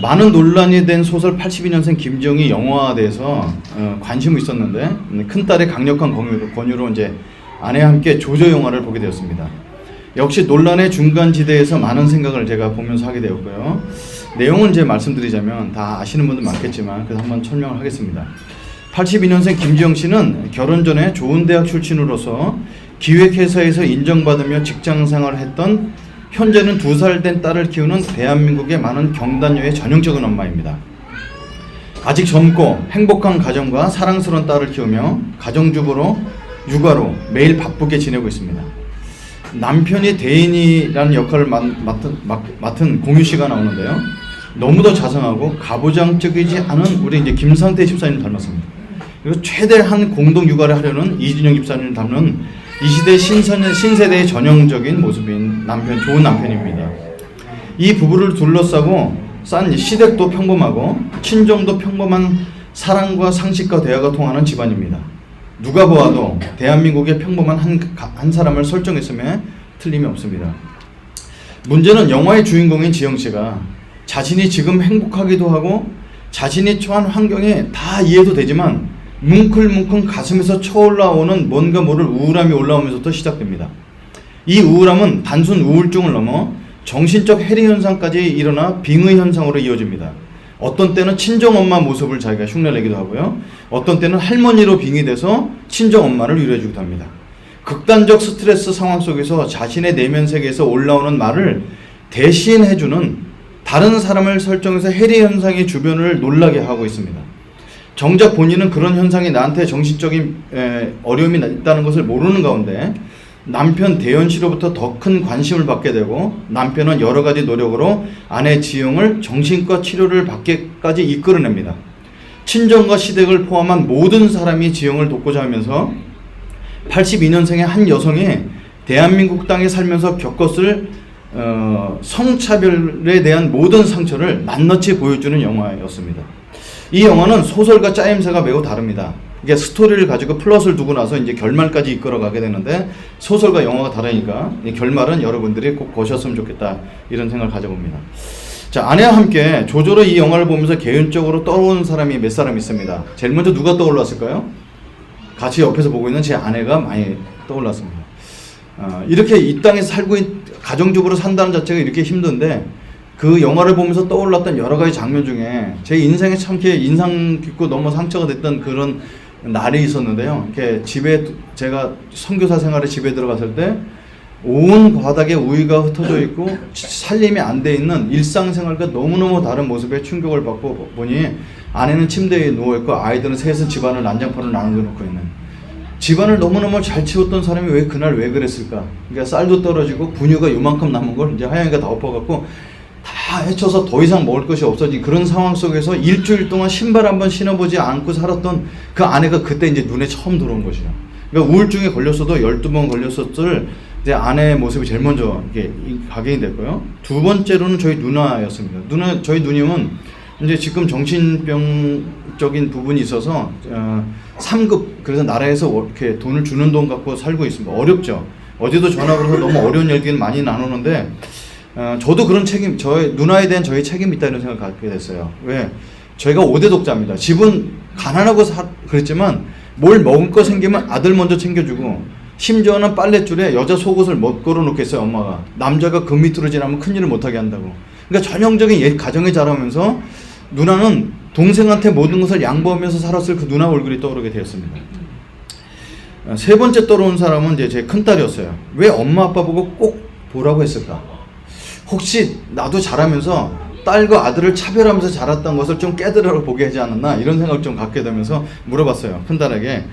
많은 논란이 된 소설 82년생 김지영이 영화화돼서 관심이 있었는데 큰딸의 강력한 권유로 이제 아내와 함께 조조 영화를 보게 되었습니다. 역시 논란의 중간지대에서 많은 생각을 제가 보면서 하게 되었고요. 내용은 이제 말씀드리자면 다 아시는 분들 많겠지만 그래서 한번 설명을 하겠습니다. 82년생 김지영 씨는 결혼 전에 좋은 대학 출신으로서 기획회사에서 인정받으며 직장생활을 했던 현재는 2살 된 딸을 키우는 대한민국의 많은 경단녀의 전형적인 엄마입니다. 아직 젊고 행복한 가정과 사랑스러운 딸을 키우며 가정주부로 육아로 매일 바쁘게 지내고 있습니다. 남편이 대인이라는 역할을 맡은 공유 씨가 나오는데요. 너무도 자상하고 가부장적이지 않은 우리 이제 김상태 집사님 닮았습니다. 그리고 최대한 공동 육아를 하려는 이준영 집사님을 닮는 이 시대 신세대의 전형적인 모습인 좋은 남편입니다. 이 부부를 둘러싸고 싼 시댁도 평범하고 친정도 평범한 사랑과 상식과 대화가 통하는 집안입니다. 누가 보아도 대한민국의 평범한 한 사람을 설정했음에 틀림이 없습니다. 문제는 영화의 주인공인 지영 씨가 자신이 지금 행복하기도 하고 자신이 처한 환경에 다 이해도 되지만 뭉클뭉클 가슴에서 쳐올라오는 뭔가 모를 우울함이 올라오면서부터 시작됩니다. 이 우울함은 단순 우울증을 넘어 정신적 해리 현상까지 일어나 빙의 현상으로 이어집니다. 어떤 때는 친정엄마 모습을 자기가 흉내내기도 하고요. 어떤 때는 할머니로 빙의돼서 친정엄마를 위로해주기도 합니다. 극단적 스트레스 상황 속에서 자신의 내면 세계에서 올라오는 말을 대신해주는 다른 사람을 설정해서 해리 현상이 주변을 놀라게 하고 있습니다. 정작 본인은 그런 현상이 나한테 정신적인 어려움이 있다는 것을 모르는 가운데 남편 대현 씨로부터 더 큰 관심을 받게 되고 남편은 여러 가지 노력으로 아내 지영을 정신과 치료를 받게까지 이끌어냅니다. 친정과 시댁을 포함한 모든 사람이 지영을 돕고자 하면서 82년생의 한 여성이 대한민국 땅에 살면서 겪었을 성차별에 대한 모든 상처를 낱낱이 보여주는 영화였습니다. 이 영화는 소설과 짜임새가 매우 다릅니다. 이게 스토리를 가지고 플롯을 두고 나서 이제 결말까지 이끌어가게 되는데 소설과 영화가 다르니까 이 결말은 여러분들이 꼭 보셨으면 좋겠다 이런 생각을 가져봅니다. 자, 아내와 함께 조조로 이 영화를 보면서 개인적으로 떠오르는 사람이 몇 사람 있습니다. 제일 먼저 누가 떠올랐을까요? 같이 옆에서 보고 있는 제 아내가 많이 떠올랐습니다. 이렇게 이 땅에 살고 가정주부로 산다는 자체가 이렇게 힘든데 그 영화를 보면서 떠올랐던 여러 가지 장면 중에 제 인생에 참 인상 깊고 너무 상처가 됐던 그런 날이 있었는데요. 이렇게 집에 제가 선교사 생활에 집에 들어갔을 때 온 바닥에 우유가 흩어져 있고 살림이 안 돼 있는 일상생활과 너무너무 다른 모습에 충격을 받고 보니 아내는 침대에 누워있고 아이들은 셋은 집안을 난장판을 나눠놓고 있는 집안을 너무너무 잘 치웠던 사람이 왜 그날 왜 그랬을까? 그러니까 쌀도 떨어지고 분유가 요만큼 남은 걸 이제 하영이가 다 엎어갖고 다 헤쳐서 더 이상 먹을 것이 없어진 그런 상황 속에서 일주일 동안 신발 한번 신어보지 않고 살았던 그 아내가 그때 이제 눈에 처음 들어온 것이죠. 그러니까 우울증에 걸렸어도 12번 걸렸었을 이제 아내의 모습이 제일 먼저 이게 각인이 됐고요. 두 번째로는 저희 누나였습니다. 저희 누님은 이제 지금 정신병적인 부분이 있어서 3급 그래서 나라에서 이렇게 돈을 주는 돈 갖고 살고 있습니다. 어렵죠. 어제도 전화 걸어서 너무 어려운 얘기를 많이 나누는데 저도 그런 저희 누나에 대한 저희 책임이 있다 이런 생각을 갖게 됐어요. 왜? 저희가 5대 독자입니다. 집은 가난하고 그랬지만 뭘 먹을 거 생기면 아들 먼저 챙겨주고 심지어는 빨랫줄에 여자 속옷을 못 걸어놓겠어요. 엄마가. 남자가 그 밑으로 지나면 큰일을 못하게 한다고. 그러니까 전형적인 가정에 자라면서 누나는 동생한테 모든 것을 양보하면서 살았을 그 누나 얼굴이 떠오르게 되었습니다. 세 번째 떠오른 사람은 이제 제 큰딸이었어요. 왜 엄마 아빠 보고 꼭 보라고 했을까? 혹시 나도 자라면서 딸과 아들을 차별하면서 자랐던 것을 좀 깨달아 보게 하지 않았나 이런 생각을 좀 갖게 되면서 물어봤어요. 큰딸에게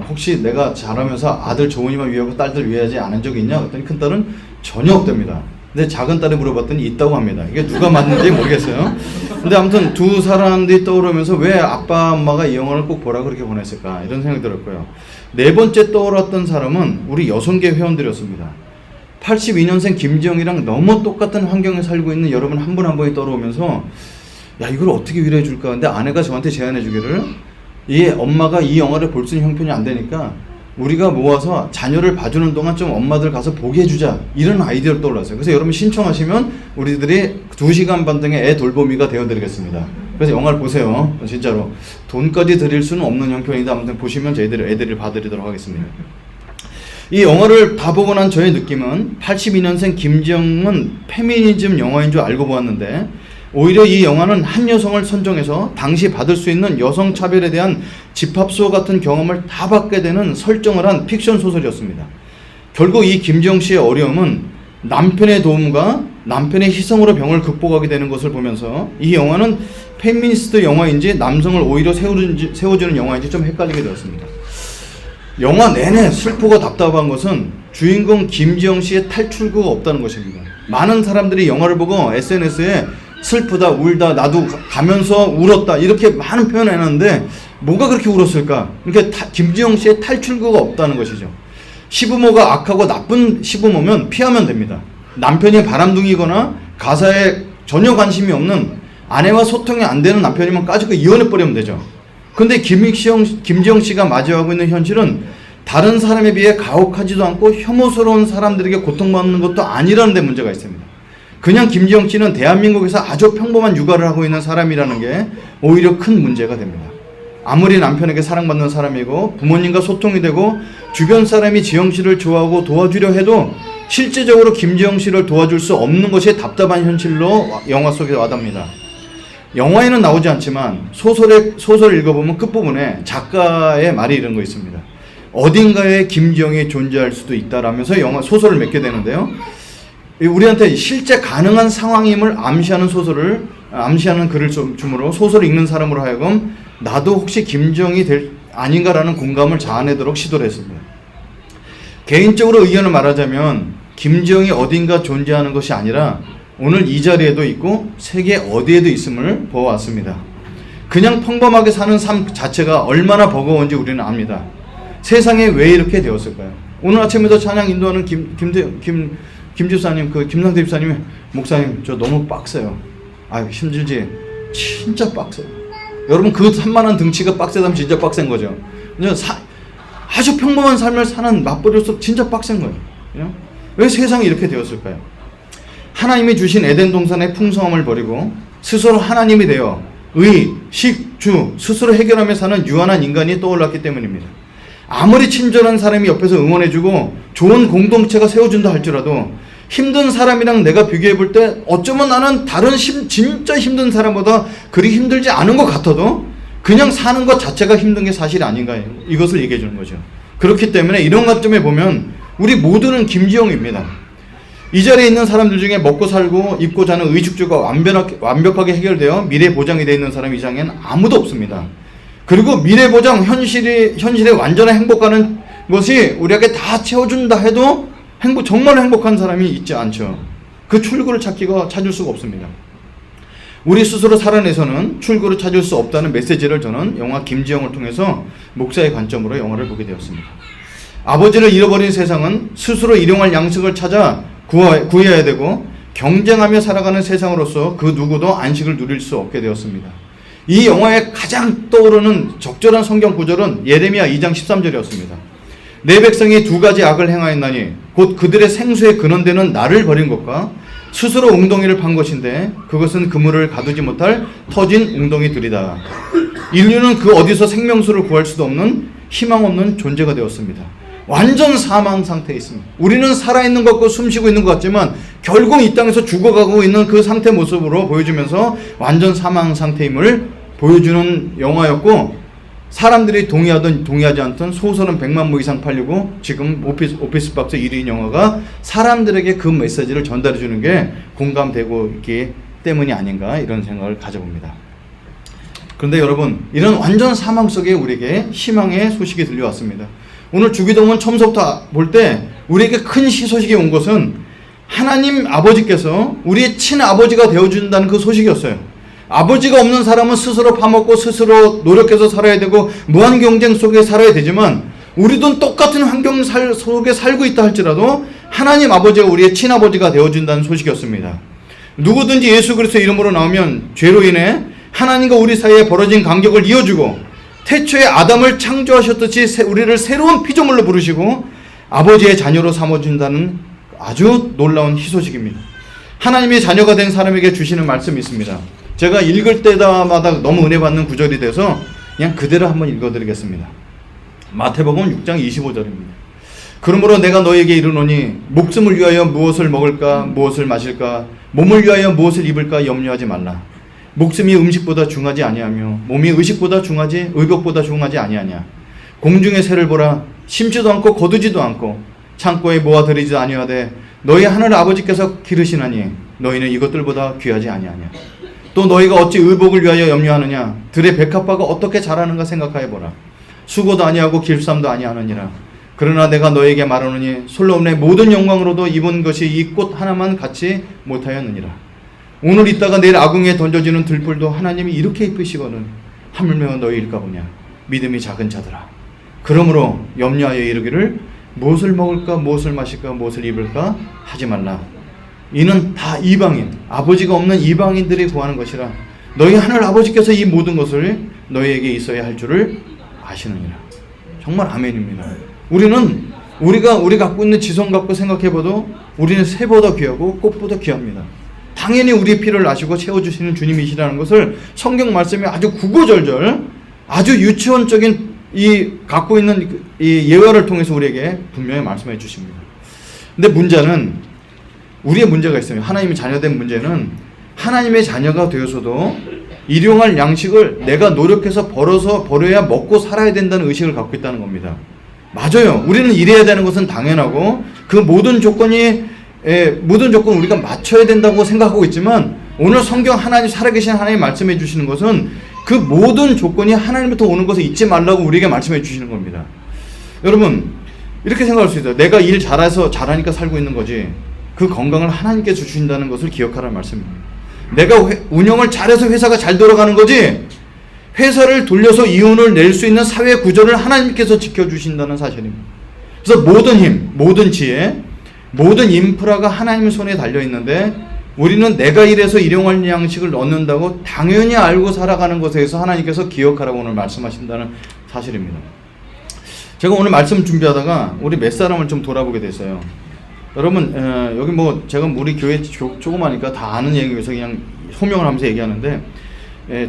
혹시 내가 자라면서 아들 좋으니만 위하고 딸들 위하지 않은 적이 있냐? 그랬더니 큰딸은 전혀 없답니다. 근데 작은 딸이 물어봤더니 있다고 합니다. 이게 누가 맞는지 모르겠어요. 근데 아무튼 두 사람들이 떠오르면서 왜 아빠 엄마가 이 영화를 꼭 보라고 그렇게 보냈을까 이런 생각이 들었고요. 네 번째 떠올랐던 사람은 우리 여성계 회원들이었습니다. 82년생 김지영이랑 너무 똑같은 환경에 살고 있는 여러분 한 분 한 분이 떠오르면서 야 이걸 어떻게 위로해 줄까. 근데 아내가 저한테 제안해 주기를 이 엄마가 이 영화를 볼 수 있는 형편이 안 되니까 우리가 모아서 자녀를 봐주는 동안 좀 엄마들 가서 보게 해주자, 이런 아이디어를 떠올랐어요. 그래서 여러분 신청하시면 우리들이 2시간 반 등의 애 돌보미가 되어드리겠습니다. 그래서 영화를 보세요. 진짜로 돈까지 드릴 수는 없는 형편이다. 아무튼 보시면 저희들이 애들을 봐드리도록 하겠습니다. 이 영화를 다 보고 난 저의 느낌은 82년생 김지영은 페미니즘 영화인 줄 알고 보았는데, 오히려 이 영화는 한 여성을 선정해서 당시 받을 수 있는 여성 차별에 대한 집합수와 같은 경험을 다 받게 되는 설정을 한 픽션 소설이었습니다. 결국 이 김지영 씨의 어려움은 남편의 도움과 남편의 희생으로 병을 극복하게 되는 것을 보면서 이 영화는 페미니스트 영화인지 남성을 오히려 세워주는 영화인지 좀 헷갈리게 되었습니다. 영화 내내 슬프고 답답한 것은 주인공 김지영 씨의 탈출구가 없다는 것입니다. 많은 사람들이 영화를 보고 SNS에 슬프다, 울다, 나도 가면서 울었다, 이렇게 많은 표현을 했는데 뭐가 그렇게 울었을까? 그러니까 김지영 씨의 탈출구가 없다는 것이죠. 시부모가 악하고 나쁜 시부모면 피하면 됩니다. 남편이 바람둥이거나 가사에 전혀 관심이 없는 아내와 소통이 안 되는 남편이면 까짓거 이혼해버리면 되죠. 근데 김지영 씨가 마주하고 있는 현실은 다른 사람에 비해 가혹하지도 않고 혐오스러운 사람들에게 고통받는 것도 아니라는 데 문제가 있습니다. 그냥 김지영 씨는 대한민국에서 아주 평범한 육아를 하고 있는 사람이라는 게 오히려 큰 문제가 됩니다. 아무리 남편에게 사랑받는 사람이고 부모님과 소통이 되고 주변 사람이 지영 씨를 좋아하고 도와주려 해도 실제적으로 김지영 씨를 도와줄 수 없는 것이 답답한 현실로 영화 속에 와닿습니다. 영화에는 나오지 않지만 소설을 읽어보면 끝부분에 작가의 말이 이런 거 있습니다. 어딘가에 김지영이 존재할 수도 있다라면서 소설을 맺게 되는데요. 우리한테 실제 가능한 상황임을 암시하는 글을 주므로 소설을 읽는 사람으로 하여금 나도 혹시 김지영이 아닌가라는 공감을 자아내도록 시도를 했습니다. 개인적으로 의견을 말하자면 김지영이 어딘가 존재하는 것이 아니라 오늘 이 자리에도 있고 세계 어디에도 있음을 보아왔습니다. 그냥 평범하게 사는 삶 자체가 얼마나 버거운지 우리는 압니다. 세상에 왜 이렇게 되었을까요? 오늘 아침에도 찬양 인도하는 김 집사님, 김상태 집사님이 목사님 저 너무 빡세요. 아유 힘들지? 진짜 빡세요. 여러분 그 산만한 등치가 빡세다면 진짜 빡센 거죠. 아주 평범한 삶을 사는 맞벌이로서 진짜 빡센 거예요. 그냥? 왜 세상이 이렇게 되었을까요? 하나님이 주신 에덴 동산의 풍성함을 버리고 스스로 하나님이 되어 의, 식, 주 스스로 해결하며 사는 유한한 인간이 떠올랐기 때문입니다. 아무리 친절한 사람이 옆에서 응원해주고 좋은 공동체가 세워준다 할지라도 힘든 사람이랑 내가 비교해 볼 때 어쩌면 나는 다른 진짜 힘든 사람보다 그리 힘들지 않은 것 같아도 그냥 사는 것 자체가 힘든 게 사실 아닌가, 이것을 얘기해 주는 거죠. 그렇기 때문에 이런 관점에 보면 우리 모두는 김지영입니다. 이 자리에 있는 사람들 중에 먹고 살고 입고 자는 의식주가 완벽하게 해결되어 미래 보장이 되어 있는 사람 이상엔 아무도 없습니다. 그리고 미래 보장, 현실에 완전한 행복하는 것이 우리에게 다 채워준다 해도 정말 행복한 사람이 있지 않죠. 그 출구를 찾을 수가 없습니다. 우리 스스로 살아내서는 출구를 찾을 수 없다는 메시지를 저는 영화 김지영을 통해서 목사의 관점으로 영화를 보게 되었습니다. 아버지를 잃어버린 세상은 스스로 일용할 양식을 찾아 구해야 되고 경쟁하며 살아가는 세상으로서 그 누구도 안식을 누릴 수 없게 되었습니다. 이 영화에 가장 떠오르는 적절한 성경 구절은 예레미야 2장 13절이었습니다. 내 백성이 두 가지 악을 행하였나니 곧 그들의 생수에 근원되는 나를 버린 것과 스스로 웅덩이를 판 것인데 그것은 그물을 가두지 못할 터진 웅덩이들이다. 인류는 그 어디서 생명수를 구할 수도 없는 희망 없는 존재가 되었습니다. 완전 사망 상태에 있습니다. 우리는 살아있는 것 같고 숨쉬고 있는 것 같지만 결국 이 땅에서 죽어가고 있는 그 상태 모습으로 보여주면서 완전 사망 상태임을 보여주는 영화였고, 사람들이 동의하지 않던 소설은 100만 부 이상 팔리고 지금 오피스박스 1위인 영화가 사람들에게 그 메시지를 전달해 주는 게 공감되고 있기 때문이 아닌가, 이런 생각을 가져봅니다. 그런데 여러분, 이런 완전 사망 속에 우리에게 희망의 소식이 들려왔습니다. 오늘 주기도문 처음부터 볼 때 우리에게 큰 소식이 온 것은 하나님 아버지께서 우리의 친아버지가 되어준다는 그 소식이었어요. 아버지가 없는 사람은 스스로 파먹고 스스로 노력해서 살아야 되고 무한 경쟁 속에 살아야 되지만 우리도 똑같은 환경 속에 살고 있다 할지라도 하나님 아버지가 우리의 친아버지가 되어준다는 소식이었습니다. 누구든지 예수 그리스도의 이름으로 나오면 죄로 인해 하나님과 우리 사이에 벌어진 간격을 이어주고 태초에 아담을 창조하셨듯이 우리를 새로운 피조물로 부르시고 아버지의 자녀로 삼아준다는 아주 놀라운 희소식입니다. 하나님의 자녀가 된 사람에게 주시는 말씀이 있습니다. 제가 읽을 때마다 너무 은혜 받는 구절이 돼서 그냥 그대로 한번 읽어드리겠습니다. 마태복음 6장 25절입니다. 그러므로 내가 너에게 이르노니 목숨을 위하여 무엇을 먹을까 무엇을 마실까 몸을 위하여 무엇을 입을까 염려하지 말라. 목숨이 음식보다 중하지 아니하며 몸이 의식보다 중하지 의복보다 중하지 아니하냐. 공중의 새를 보라. 심지도 않고 거두지도 않고 창고에 모아들이지도 아니하되 너희 하늘 아버지께서 기르시나니 너희는 이것들보다 귀하지 아니하냐. 또 너희가 어찌 의복을 위하여 염려하느냐. 들의 백합화가 어떻게 자라는가 생각하여보라. 수고도 아니하고 길쌈도 아니하느니라. 그러나 내가 너에게 말하노니 솔로몬의 모든 영광으로도 입은 것이 이 꽃 하나만 같이 못하였느니라. 오늘 있다가 내일 아궁이에 던져지는 들풀도 하나님이 이렇게 이쁘시거든 하물며 너희일까 보냐. 믿음이 작은 자들아. 그러므로 염려하여 이르기를 무엇을 먹을까 무엇을 마실까 무엇을 입을까 하지 말라. 이는 다 이방인 아버지가 없는 이방인들이 구하는 것이라. 너희 하늘 아버지께서 이 모든 것을 너희에게 있어야 할 줄을 아시느니라. 정말 아멘입니다. 우리가 갖고 있는 지성 갖고 생각해봐도 우리는 새보다 귀하고 꽃보다 귀합니다. 당연히 우리의 피를 아시고 채워주시는 주님이시라는 것을 성경 말씀이 아주 구구절절 아주 유치원적인 갖고 있는 이 예화를 통해서 우리에게 분명히 말씀해 주십니다. 근데 우리의 문제가 있어요. 하나님의 자녀된 문제는 하나님의 자녀가 되어서도 일용할 양식을 내가 노력해서 벌어야 먹고 살아야 된다는 의식을 갖고 있다는 겁니다. 맞아요. 우리는 일해야 되는 것은 당연하고 그 모든 조건 우리가 맞춰야 된다고 생각하고 있지만 오늘 성경 하나님 살아계신 하나님 말씀해 주시는 것은 그 모든 조건이 하나님부터 오는 것을 잊지 말라고 우리에게 말씀해 주시는 겁니다. 여러분 이렇게 생각할 수 있어요. 내가 일 잘하니까 살고 있는 거지 그 건강을 하나님께서 주신다는 것을 기억하라는 말씀입니다. 내가 운영을 잘해서 회사가 잘 돌아가는 거지 회사를 돌려서 이윤을 낼 수 있는 사회 구조를 하나님께서 지켜주신다는 사실입니다. 그래서 모든 힘, 모든 지혜, 모든 인프라가 하나님 손에 달려있는데 우리는 내가 일해서 일용할 양식을 얻는다고 당연히 알고 살아가는 것에 대해서 하나님께서 기억하라고 오늘 말씀하신다는 사실입니다. 제가 오늘 말씀 준비하다가 우리 몇 사람을 좀 돌아보게 됐어요. 여러분 여기 제가 우리 교회 조그마니까 다 아는 얘기여서 그냥 소명을 하면서 얘기하는데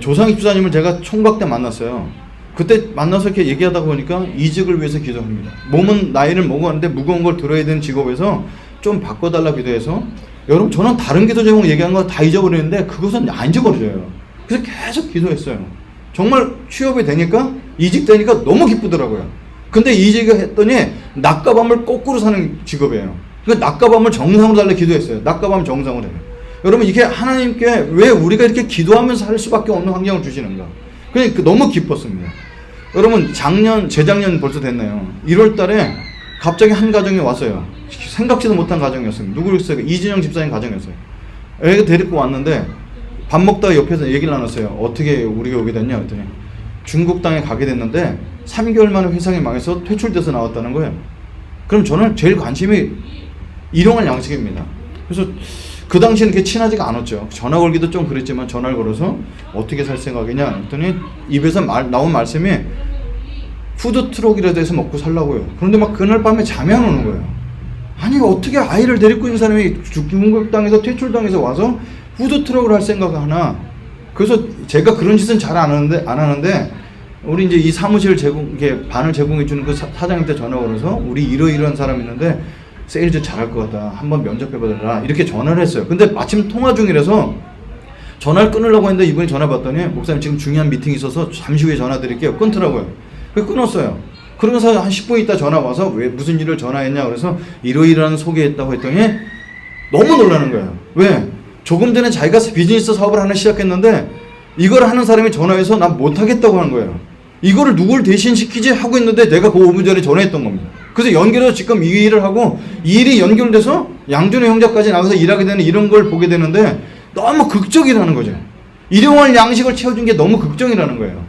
조상희 집사님을 제가 총각 때 만났어요. 그때 만나서 이렇게 얘기하다 보니까 이직을 위해서 기도합니다. 몸은 나이를 먹었는데 무거운 걸 들어야 되는 직업에서 좀 바꿔달라 기도해서 여러분 저는 다른 기도 제목 얘기한 거 다 잊어버리는데 그것은 안 잊어버려져요. 그래서 계속 기도했어요. 정말 취업이 되니까 이직되니까 너무 기쁘더라고요. 근데 이직을 했더니 낮과 밤을 거꾸로 사는 직업이에요. 그러니까 낮과 밤을 정상으로 달라 기도했어요. 낮과 밤 정상으로 해요. 여러분 이게 하나님께 왜 우리가 이렇게 기도하면서 살 수밖에 없는 환경을 주시는가. 그러니까 너무 기뻤습니다. 여러분 재작년 벌써 됐네요. 1월 달에 갑자기 한 가정이 왔어요. 생각지도 못한 가정이었습니다. 누구였어요? 이진영 집사님 가정이었어요. 애가 데리고 왔는데 밥 먹다가 옆에서 얘기를 나눴어요. 어떻게 우리가 오게 됐냐 했더니 중국 땅에 가게 됐는데 3개월 만에 회사가 망해서 퇴출돼서 나왔다는 거예요. 그럼 저는 제일 관심이 일용할 양식입니다. 그래서 그 당시에는 그렇게 친하지가 않았죠. 전화 걸기도 좀 그랬지만 전화를 걸어서 어떻게 살 생각이냐 했더니 입에서 나온 말씀이 푸드트럭이라도 해서 먹고 살라고요. 그런데 막 그날 밤에 잠이 안 오는 거예요. 아니 어떻게 아이를 데리고 있는 사람이 중국 땅에서 퇴출당해서 와서 푸드트럭을 할 생각을 하나. 그래서 제가 그런 짓은 잘 안 하는데 우리 이제 이 사무실 반을 제공해 주는 그 사장님한테 전화 걸어서 우리 이러이러한 사람이 있는데 세일즈 잘할 것 같다. 한번 면접해봐달라. 이렇게 전화를 했어요. 근데 마침 통화 중이라서 전화를 끊으려고 했는데 이분이 전화 받더니 목사님 지금 중요한 미팅이 있어서 잠시 후에 전화 드릴게요. 끊더라고요. 그래서 끊었어요. 그러면서 한 10분 있다 전화 와서 왜 무슨 일을 전화했냐 그래서 이러이러한 소개했다고 했더니 너무 놀라는 거예요. 왜? 조금 전에 자기가 비즈니스 사업을 하나 시작했는데 이걸 하는 사람이 전화해서 난 못하겠다고 하는 거예요. 이거를 누굴 대신 시키지 하고 있는데 내가 그 5분 전에 전화했던 겁니다. 그래서 연결해서 지금 이 일을 하고 이 일이 연결돼서 양준호 형제까지 나가서 일하게 되는 이런 걸 보게 되는데 너무 극적이라는 거죠. 일용할 양식을 채워준 게 너무 극적이라는 거예요.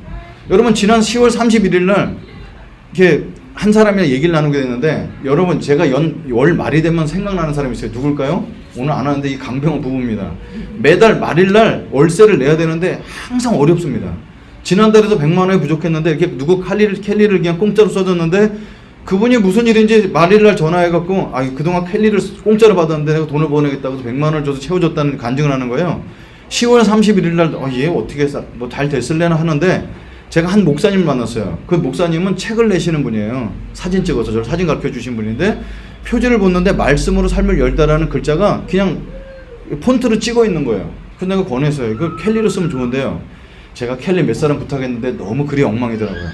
여러분 지난 10월 31일 날 이렇게 한 사람이랑 얘기를 나누게 됐는데 여러분 제가 월 말이 되면 생각나는 사람이 있어요. 누굴까요? 오늘 안 하는데 이 강병호 부부입니다. 매달 말일 날 월세를 내야 되는데 항상 어렵습니다. 지난달에도 100만 원이 부족했는데 이렇게 누구 캘리를 그냥 공짜로 써줬는데 그분이 무슨 일인지 말일날 전화해갖고 그동안 캘리를 공짜로 받았는데 내가 돈을 보내겠다고 100만 원을 줘서 채워줬다는 간증을 하는 거예요. 10월 31일 날 얘 어떻게 뭐 잘 됐을래나 하는데 제가 한 목사님을 만났어요. 그 목사님은 책을 내시는 분이에요. 사진 찍어서 저를 사진 가르쳐 주신 분인데 표지를 보는데 말씀으로 삶을 열다라는 글자가 그냥 폰트로 찍어 있는 거예요. 그래서 내가 권했어요. 이거 캘리로 쓰면 좋은데요. 제가 캘리 몇 사람 부탁했는데 너무 글이 엉망이더라고요.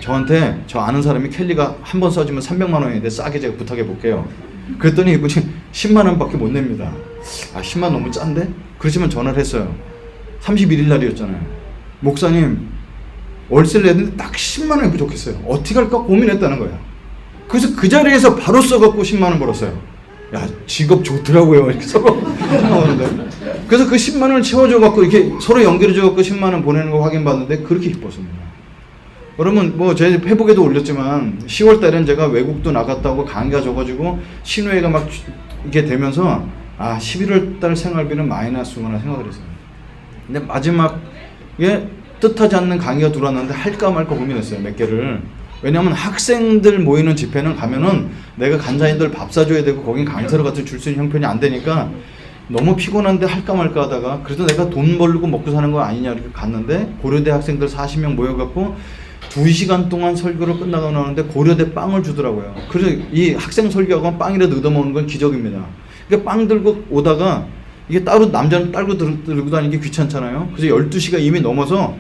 저한테 저 아는 사람이 캘리가 한 번 써주면 300만 원인데 싸게 제가 부탁해 볼게요. 그랬더니 이분이 10만 원밖에 못 냅니다. 10만 원 너무 짠데? 그렇지만 전화를 했어요. 31일 날이었잖아요. 목사님 월세를 냈는데 딱 10만 원이 부족했어요. 어떻게 할까 고민했다는 거예요. 그래서 그 자리에서 바로 써갖고 10만 원 벌었어요. 야, 직업 좋더라고요. 이렇게 써갖고. 그래서 그 10만 원을 채워줘갖고 이렇게 서로 연결해줘갖고 10만 원 보내는 거 확인받는데 그렇게 기뻤습니다. 여러분, 뭐, 제 페북에도 올렸지만 10월 달엔 제가 외국도 나갔다고 강의가 져가지고 신우회가 막 이게 되면서 11월 달 생활비는 마이너스구나 생각을 했어요. 근데 마지막에 뜻하지 않는 강의가 들어왔는데 할까 말까 고민했어요. 몇 개를. 왜냐하면 학생들 모이는 집회는 가면은 내가 간사님들 밥 사줘야 되고 거긴 강사로 같이 줄 수 있는 형편이 안 되니까 너무 피곤한데 할까 말까 하다가 그래도 내가 돈 벌고 먹고 사는 거 아니냐 이렇게 갔는데 고려대 학생들 40명 모여갖고 2시간 동안 설교를 끝나고 나오는데 고려대 빵을 주더라고요. 그래서 이 학생 설교하고 빵이라도 얻어먹는 건 기적입니다. 그러니까 빵 들고 오다가 이게 따로 남자는 따로 들고 다니기 귀찮잖아요. 그래서 12시가 이미 넘어서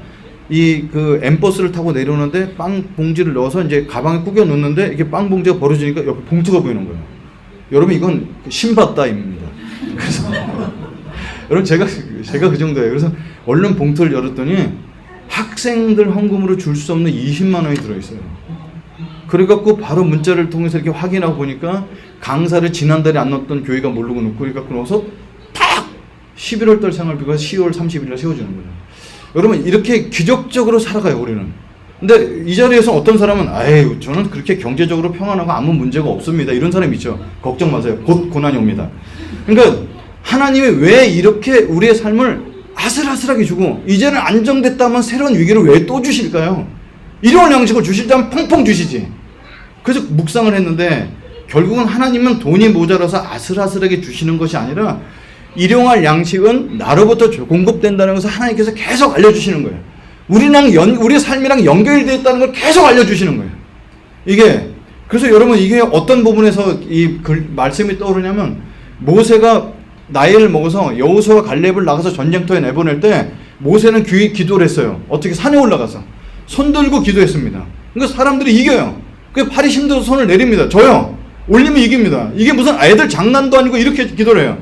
그 엠버스를 타고 내려오는데 빵 봉지를 넣어서 이제 가방에 꾸겨 놓는데 이게 빵 봉지가 벌어지니까 옆에 봉투가 보이는 거예요. 여러분 이건 신받다입니다. 그래서 여러분 제가 그 정도예요. 그래서 얼른 봉투를 열었더니 학생들 헌금으로 줄 수 없는 20만 원이 들어있어요. 그래갖고 바로 문자를 통해서 이렇게 확인하고 보니까 강사를 지난달에 안 넣었던 교회가 모르고 넣고 그래갖고 넣어서 탁 11월 달 생활비가 10월 30일 날 세워주는 거예요. 여러분 이렇게 기적적으로 살아가요 우리는. 근데 이 자리에서 어떤 사람은 저는 그렇게 경제적으로 평안하고 아무 문제가 없습니다 이런 사람이 있죠. 걱정 마세요. 곧 고난이 옵니다. 그러니까 하나님이 왜 이렇게 우리의 삶을 아슬아슬하게 주고 이제는 안정됐다면 새로운 위기를 왜 또 주실까요? 일용할 양식을 주실다면 펑펑 주시지. 그래서 묵상을 했는데 결국은 하나님은 돈이 모자라서 아슬아슬하게 주시는 것이 아니라 일용할 양식은 나로부터 공급된다는 것을 하나님께서 계속 알려주시는 거예요. 우리의 삶이랑 연결되어 있다는 걸 계속 알려주시는 거예요. 그래서 여러분 이게 어떤 부분에서 이 말씀이 떠오르냐면 모세가 나이를 먹어서 여호수아와 갈렙을 나가서 전쟁터에 내보낼 때 모세는 기도를 했어요. 어떻게 산에 올라가서 손 들고 기도했습니다. 그러니까 사람들이 이겨요. 그 팔이 힘들어서 손을 내립니다. 저요. 올리면 이깁니다. 이게 무슨 애들 장난도 아니고 이렇게 기도를 해요.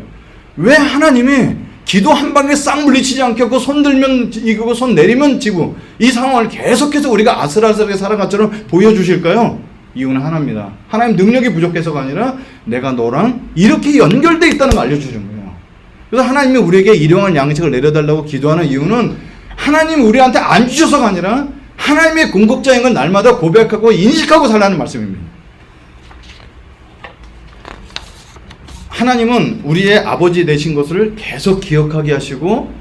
왜 하나님이 기도 한 방에 싹 물리치지 않게 하고 손 들면 이기고 손 내리면 지고 이 상황을 계속해서 우리가 아슬아슬하게 살아간 것처럼 보여주실까요? 이유는 하나입니다. 하나님 능력이 부족해서가 아니라 내가 너랑 이렇게 연결되어 있다는 걸 알려주는 거예요. 그래서 하나님이 우리에게 일용할 양식을 내려달라고 기도하는 이유는 하나님이 우리한테 안 주셔서가 아니라 하나님의 공급자인 걸 날마다 고백하고 인식하고 살라는 말씀입니다. 하나님은 우리의 아버지 되신 것을 계속 기억하게 하시고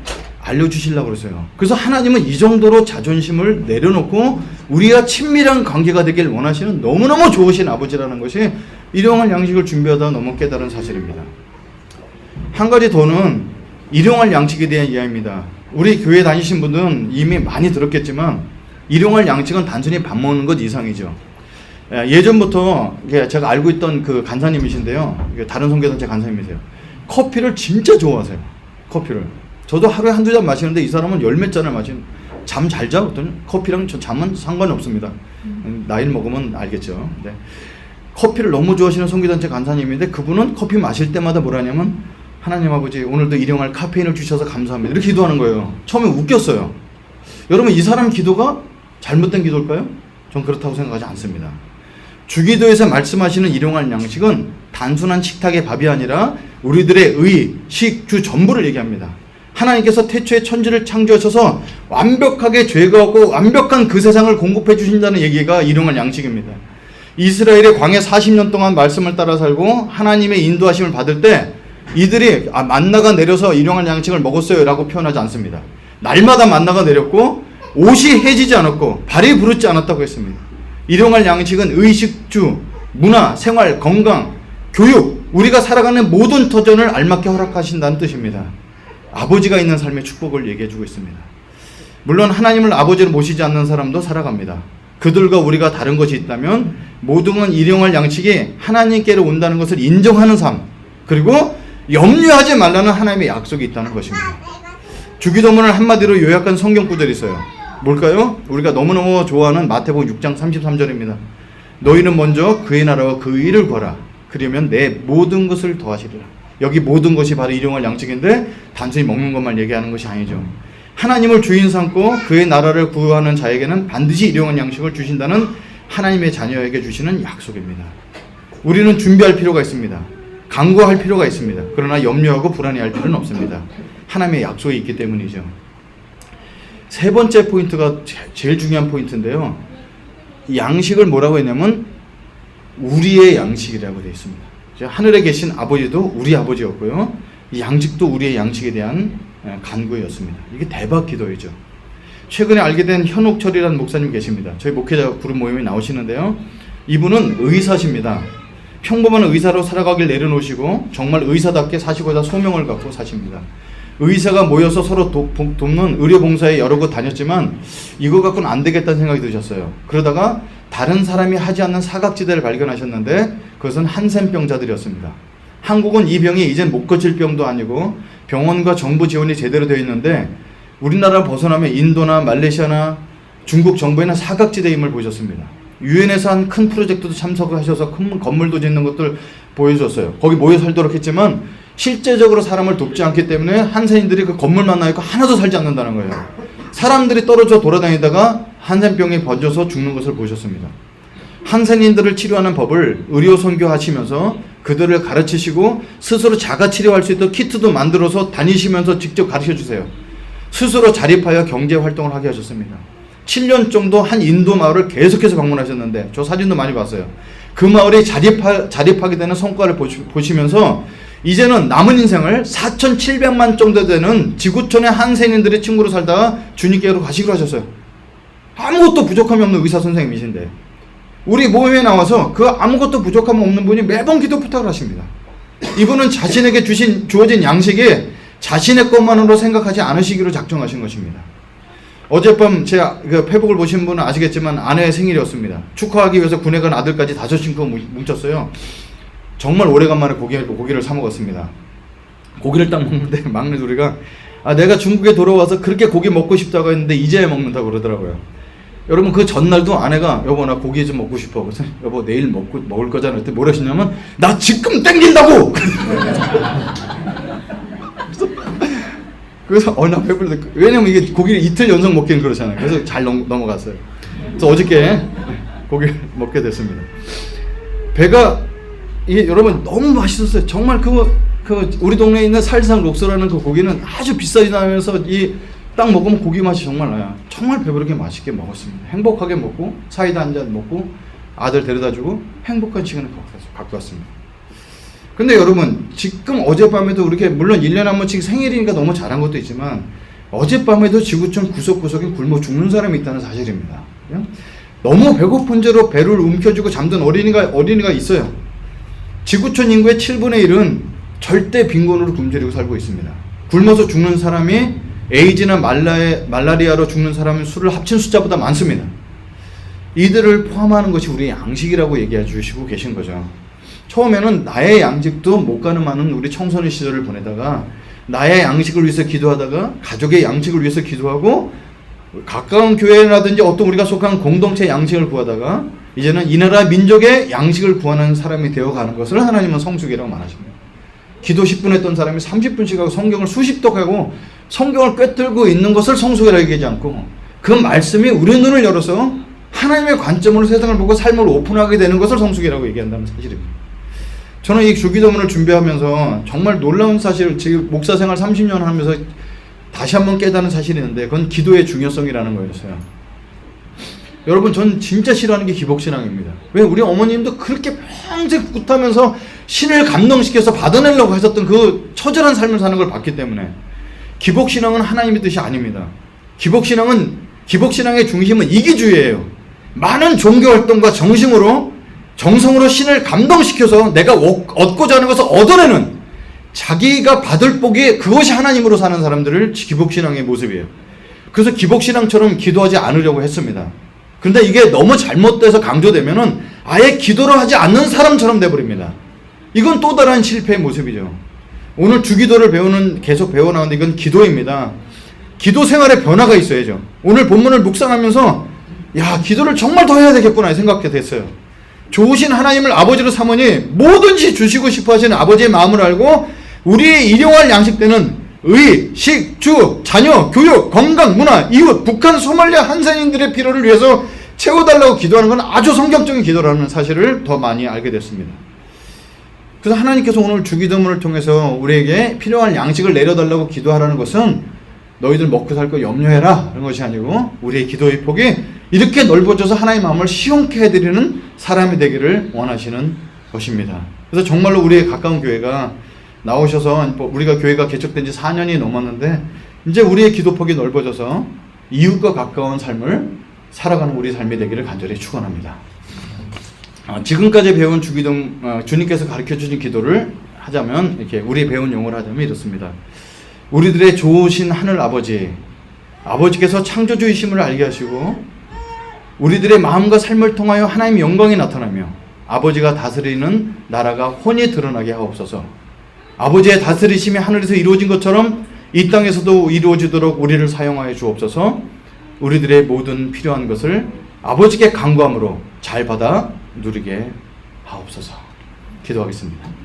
알려주시려고 그러세요. 그래서 하나님은 이 정도로 자존심을 내려놓고 우리가 친밀한 관계가 되길 원하시는 너무너무 좋으신 아버지라는 것이 일용할 양식을 준비하다 너무 깨달은 사실입니다. 한 가지 더는 일용할 양식에 대한 이야기입니다. 우리 교회 다니신 분들은 이미 많이 들었겠지만 일용할 양식은 단순히 밥 먹는 것 이상이죠. 예전부터 제가 알고 있던 그 간사님이신데요. 다른 선교단체 간사님이세요. 커피를 진짜 좋아하세요. 커피를. 저도 하루에 한두 잔 마시는데 이 사람은 열 몇 잔을 마시는. 잠 잘 자? 그랬더니 커피랑 저 잠은 상관이 없습니다. 나이를 먹으면 알겠죠. 네. 커피를 너무 좋아하시는 선교단체 간사님인데 그분은 커피 마실 때마다 뭐라냐면 하나님 아버지 오늘도 일용할 카페인을 주셔서 감사합니다. 이렇게 기도하는 거예요. 처음에 웃겼어요. 여러분 이 사람 기도가 잘못된 기도일까요? 전 그렇다고 생각하지 않습니다. 주기도에서 말씀하시는 일용할 양식은 단순한 식탁의 밥이 아니라 우리들의 의, 식, 주 전부를 얘기합니다. 하나님께서 태초에 천지를 창조하셔서 완벽하게 죄가 없고 완벽한 그 세상을 공급해 주신다는 얘기가 일용할 양식입니다. 이스라엘의 광야 40년 동안 말씀을 따라 살고 하나님의 인도하심을 받을 때 이들이 만나가 내려서 일용할 양식을 먹었어요 라고 표현하지 않습니다. 날마다 만나가 내렸고 옷이 해지지 않았고 발이 부르지 않았다고 했습니다. 일용할 양식은 의식주, 문화, 생활, 건강, 교육, 우리가 살아가는 모든 터전을 알맞게 허락하신다는 뜻입니다. 아버지가 있는 삶의 축복을 얘기해주고 있습니다. 물론 하나님을 아버지로 모시지 않는 사람도 살아갑니다. 그들과 우리가 다른 것이 있다면 모든 일용할 양식이 하나님께로 온다는 것을 인정하는 삶, 그리고 염려하지 말라는 하나님의 약속이 있다는 것입니다. 주기도문을 한마디로 요약한 성경 구절이 있어요. 뭘까요? 우리가 너무너무 좋아하는 마태복음 6장 33절입니다. 너희는 먼저 그의 나라와 그 의를 구하라. 그러면 내 모든 것을 더하시리라. 여기 모든 것이 바로 일용할 양식인데 단순히 먹는 것만 얘기하는 것이 아니죠. 하나님을 주인 삼고 그의 나라를 구하는 자에게는 반드시 일용할 양식을 주신다는 하나님의 자녀에게 주시는 약속입니다. 우리는 준비할 필요가 있습니다. 간구할 필요가 있습니다. 그러나 염려하고 불안해할 필요는 없습니다. 하나님의 약속이 있기 때문이죠. 세 번째 포인트가 제일 중요한 포인트인데요. 양식을 뭐라고 했냐면 우리의 양식이라고 되어 있습니다. 하늘에 계신 아버지도 우리 아버지였고요. 이 양식도 우리의 양식에 대한 간구였습니다. 이게 대박 기도이죠. 최근에 알게 된 현옥철이라는 목사님 계십니다. 저희 목회자 그룹 모임에 나오시는데요. 이분은 의사십니다. 평범한 의사로 살아가길 내려놓으시고 정말 의사답게 사시고자 소명을 갖고 사십니다. 의사가 모여서 서로 돕는 의료봉사에 여러 곳 다녔지만 이거 갖고는 안 되겠다는 생각이 드셨어요. 그러다가 다른 사람이 하지 않는 사각지대를 발견하셨는데 그것은 한센병자들이었습니다. 한국은 이 병이 이젠 못 고칠 병도 아니고 병원과 정부 지원이 제대로 되어 있는데 우리나라 벗어나면 인도나 말레이시아나 중국 정부에는 사각지대임을 보셨습니다. 유엔에서 한 큰 프로젝트도 참석하셔서 큰 건물도 짓는 것들 보여줬어요. 거기 모여 살도록 했지만 실제적으로 사람을 돕지 않기 때문에 한센인들이 그 건물만 나있고 하나도 살지 않는다는 거예요. 사람들이 떨어져 돌아다니다가 한센병이 번져서 죽는 것을 보셨습니다. 한센인들을 치료하는 법을 의료 선교하시면서 그들을 가르치시고 스스로 자가 치료할 수 있도록 키트도 만들어서 다니시면서 직접 가르쳐 주세요. 스스로 자립하여 경제 활동을 하게 하셨습니다. 7년 정도 한 인도 마을을 계속해서 방문하셨는데 저 사진도 많이 봤어요. 그 마을이 자립하게 되는 성과를 보시면서 이제는 남은 인생을 4,700만 정도 되는 지구촌의 한센인들의 친구로 살다가 주님께로 가시기로 하셨어요. 아무것도 부족함이 없는 의사 선생님이신데 우리 모임에 나와서 그 아무것도 부족함 없는 분이 매번 기도 부탁을 하십니다. 이분은 자신에게 주어진 양식이 자신의 것만으로 생각하지 않으시기로 작정하신 것입니다. 어젯밤 제 페북을 보신 분은 아시겠지만 아내의 생일이었습니다. 축하하기 위해서 군에 간 아들까지 5친구 뭉쳤어요. 정말 오래간만에 고기를 사 먹었습니다. 고기를 딱 먹는데 막내 둘이가 내가 중국에 돌아와서 그렇게 고기 먹고 싶다고 했는데 이제야 먹는다고 그러더라고요. 여러분 그 전날도 아내가 여보 나 고기 좀 먹고 싶어. 그래서 여보 내일 먹을 거잖아. 그때 뭐라 하시냐면 나 지금 땡긴다고. 그래서 나 배불러. 왜냐면 이게 고기를 이틀 연속 먹기는 그렇잖아요. 그래서 잘 넘어갔어요. 그래서 어저께 고기를 먹게 됐습니다. 배가 이게 여러분 너무 맛있었어요. 정말 우리 동네에 있는 살상 록소라는 그 고기는 아주 비싸지 않으면서 딱 먹으면 고기 맛이 정말 나요. 정말 배부르게 맛있게 먹었습니다. 행복하게 먹고 사이다 한 잔 먹고 아들 데려다주고 행복한 시간을 갖고 왔습니다. 근데 여러분 지금 어젯밤에도 이렇게 물론 1년에 한 번씩 생일이니까 너무 잘한 것도 있지만 어젯밤에도 지구촌 구석구석에 굶어 죽는 사람이 있다는 사실입니다. 너무 배고픈 채로 배를 움켜쥐고 잠든 어린이가 있어요. 지구촌 인구의 7분의 1은 절대 빈곤으로 굶주리고 살고 있습니다. 굶어서 죽는 사람이 에이즈나 말라리아로 죽는 사람은 수를 합친 숫자보다 많습니다. 이들을 포함하는 것이 우리의 양식이라고 얘기해 주시고 계신 거죠. 처음에는 나의 양식도 못 가늠하는 우리 청소년 시절을 보내다가 나의 양식을 위해서 기도하다가 가족의 양식을 위해서 기도하고 가까운 교회라든지 어떤 우리가 속한 공동체 양식을 구하다가 이제는 이 나라 민족의 양식을 구하는 사람이 되어가는 것을 하나님은 성숙이라고 말하십니다. 기도 10분 했던 사람이 30분씩 하고 성경을 수십 독하고 성경을 꿰뚫고 있는 것을 성숙이라고 얘기하지 않고 그 말씀이 우리 눈을 열어서 하나님의 관점으로 세상을 보고 삶을 오픈하게 되는 것을 성숙이라고 얘기한다는 사실입니다. 저는 이 주기도문을 준비하면서 정말 놀라운 사실을 지금 목사 생활 30년 하면서 다시 한번 깨닫는 사실이 있는데 그건 기도의 중요성이라는 거였어요. 여러분 전 진짜 싫어하는 게 기복신앙입니다. 왜 우리 어머님도 그렇게 평생 굿하면서 신을 감동시켜서 받아내려고 하셨던 그 처절한 삶을 사는 걸 봤기 때문에 기복신앙은 하나님의 뜻이 아닙니다. 기복신앙은 기복신앙의 중심은 이기주의예요. 많은 종교활동과 정성으로 신을 감동시켜서 내가 얻고자 하는 것을 얻어내는, 자기가 받을 복이 그것이 하나님으로 사는 사람들을 기복신앙의 모습이에요. 그래서 기복신앙처럼 기도하지 않으려고 했습니다. 그런데 이게 너무 잘못돼서 강조되면은 아예 기도를 하지 않는 사람처럼 돼버립니다. 이건 또 다른 실패의 모습이죠. 오늘 주기도를 계속 배워나오는데 이건 기도입니다. 기도 생활에 변화가 있어야죠. 오늘 본문을 묵상하면서 야, 기도를 정말 더 해야 되겠구나 생각하게 됐어요. 좋으신 하나님을 아버지로 삼으니 뭐든지 주시고 싶어 하시는 아버지의 마음을 알고 우리의 일용할 양식되는 의, 식, 주, 자녀, 교육, 건강, 문화, 이웃, 북한, 소말리아 한산인들의 필요를 위해서 채워달라고 기도하는 건 아주 성경적인 기도라는 사실을 더 많이 알게 됐습니다. 그래서 하나님께서 오늘 주기도문을 통해서 우리에게 필요한 양식을 내려달라고 기도하라는 것은 너희들 먹고 살 거 염려해라 이런 것이 아니고 우리의 기도의 폭이 이렇게 넓어져서 하나님의 마음을 시원케 해드리는 사람이 되기를 원하시는 것입니다. 그래서 정말로 우리의 가까운 교회가 나오셔서 우리가 교회가 개척된 지 4년이 넘었는데 이제 우리의 기도폭이 넓어져서 이웃과 가까운 삶을 살아가는 우리 삶이 되기를 간절히 축원합니다. 지금까지 배운 주님께서 가르쳐 주신 기도를 하자면 이렇게 우리 배운 용어를 하자면 이렇습니다. 우리들의 좋으신 하늘 아버지께서 창조주이심을 알게 하시고 우리들의 마음과 삶을 통하여 하나님의 영광이 나타나며 아버지가 다스리는 나라가 혼이 드러나게 하옵소서. 아버지의 다스리심이 하늘에서 이루어진 것처럼 이 땅에서도 이루어지도록 우리를 사용하여 주옵소서. 우리들의 모든 필요한 것을 아버지께 간구함으로 잘 받아 누리게 하옵소서. 기도하겠습니다.